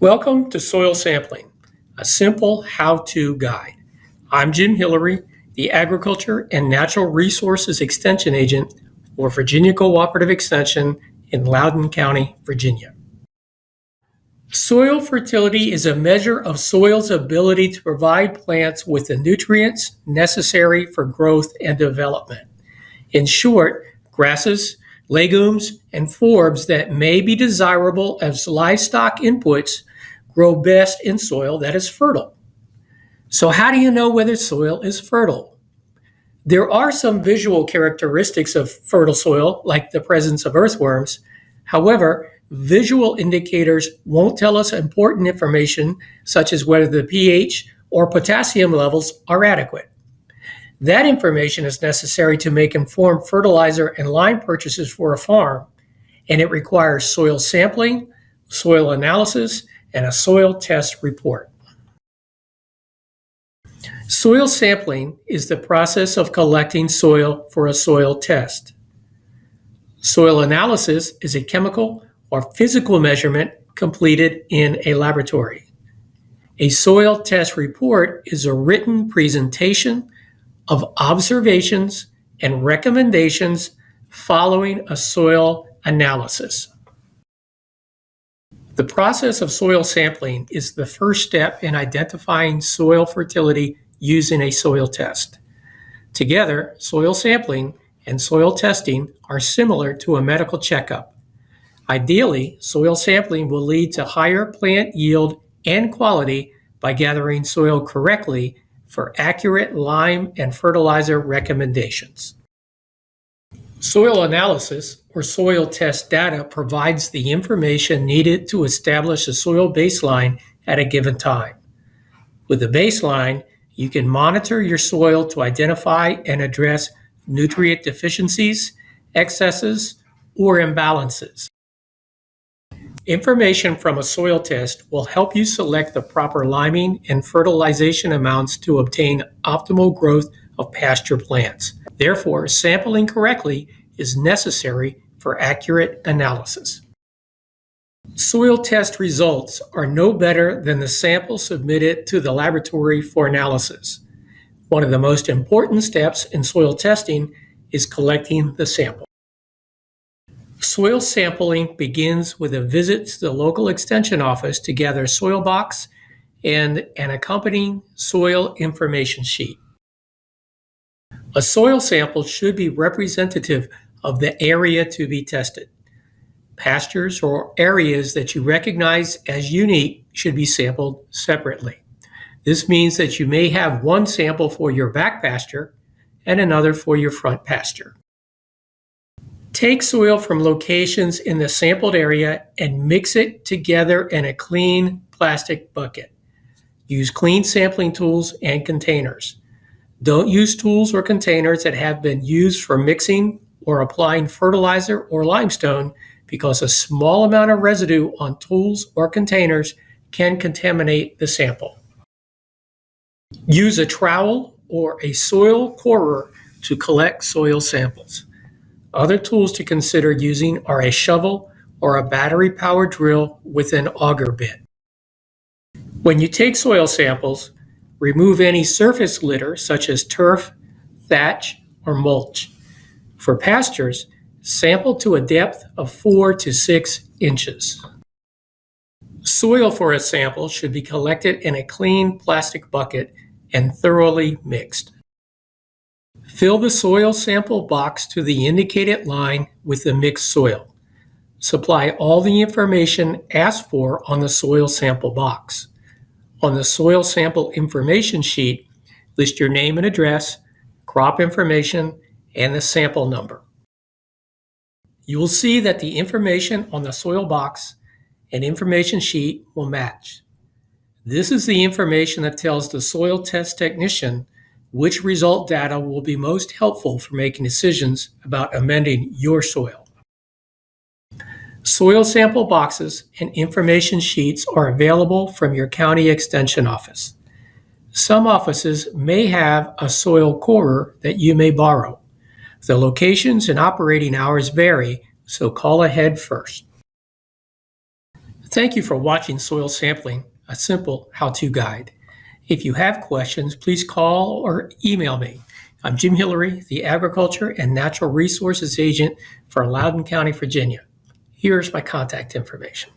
Welcome to Soil Sampling, a simple how-to guide. I'm Jim Hillary, the Agriculture and Natural Resources Extension Agent for Virginia Cooperative Extension in Loudoun County, Virginia. Soil fertility is a measure of soil's ability to provide plants with the nutrients necessary for growth and development. In short, grasses, legumes, and forbs that may be desirable as livestock inputs grow best in soil that is fertile. So how do you know whether soil is fertile? There are some visual characteristics of fertile soil, like the presence of earthworms. However, visual indicators won't tell us important information, such as whether the pH or potassium levels are adequate. That information is necessary to make informed fertilizer and lime purchases for a farm, and it requires soil sampling, soil analysis, and a soil test report. Soil sampling is the process of collecting soil for a soil test. Soil analysis is a chemical or physical measurement completed in a laboratory. A soil test report is a written presentation of observations and recommendations following a soil analysis. The process of soil sampling is the first step in identifying soil fertility using a soil test. Together, soil sampling and soil testing are similar to a medical checkup. Ideally, soil sampling will lead to higher plant yield and quality by gathering soil correctly for accurate lime and fertilizer recommendations. Soil analysis or soil test data provides the information needed to establish a soil baseline at a given time. With a baseline, you can monitor your soil to identify and address nutrient deficiencies, excesses, or imbalances. Information from a soil test will help you select the proper liming and fertilization amounts to obtain optimal growth of pasture plants. Therefore, sampling correctly is necessary for accurate analysis. Soil test results are no better than the sample submitted to the laboratory for analysis. One of the most important steps in soil testing is collecting the sample. Soil sampling begins with a visit to the local extension office to gather soil box and an accompanying soil information sheet. A soil sample should be representative of the area to be tested. Pastures or areas that you recognize as unique should be sampled separately. This means that you may have one sample for your back pasture and another for your front pasture. Take soil from locations in the sampled area and mix it together in a clean plastic bucket. Use clean sampling tools and containers. Don't use tools or containers that have been used for mixing or applying fertilizer or limestone, because a small amount of residue on tools or containers can contaminate the sample. Use a trowel or a soil corer to collect soil samples. Other tools to consider using are a shovel or a battery-powered drill with an auger bit. When you take soil samples, remove any surface litter such as turf, thatch, or mulch. For pastures, sample to a depth of 4 to 6 inches. Soil for a sample should be collected in a clean plastic bucket and thoroughly mixed. Fill the soil sample box to the indicated line with the mixed soil. Supply all the information asked for on the soil sample box. On the soil sample information sheet, list your name and address, crop information, and the sample number. You will see that the information on the soil box and information sheet will match. This is the information that tells the soil test technician which result data will be most helpful for making decisions about amending your soil. Soil sample boxes and information sheets are available from your county extension office. Some offices may have a soil corer that you may borrow. The locations and operating hours vary, so call ahead first. Thank you for watching Soil Sampling, a simple how-to guide. If you have questions, please call or email me. I'm Jim Hillary, the Agriculture and Natural Resources Agent for Loudoun County, Virginia. Here's my contact information.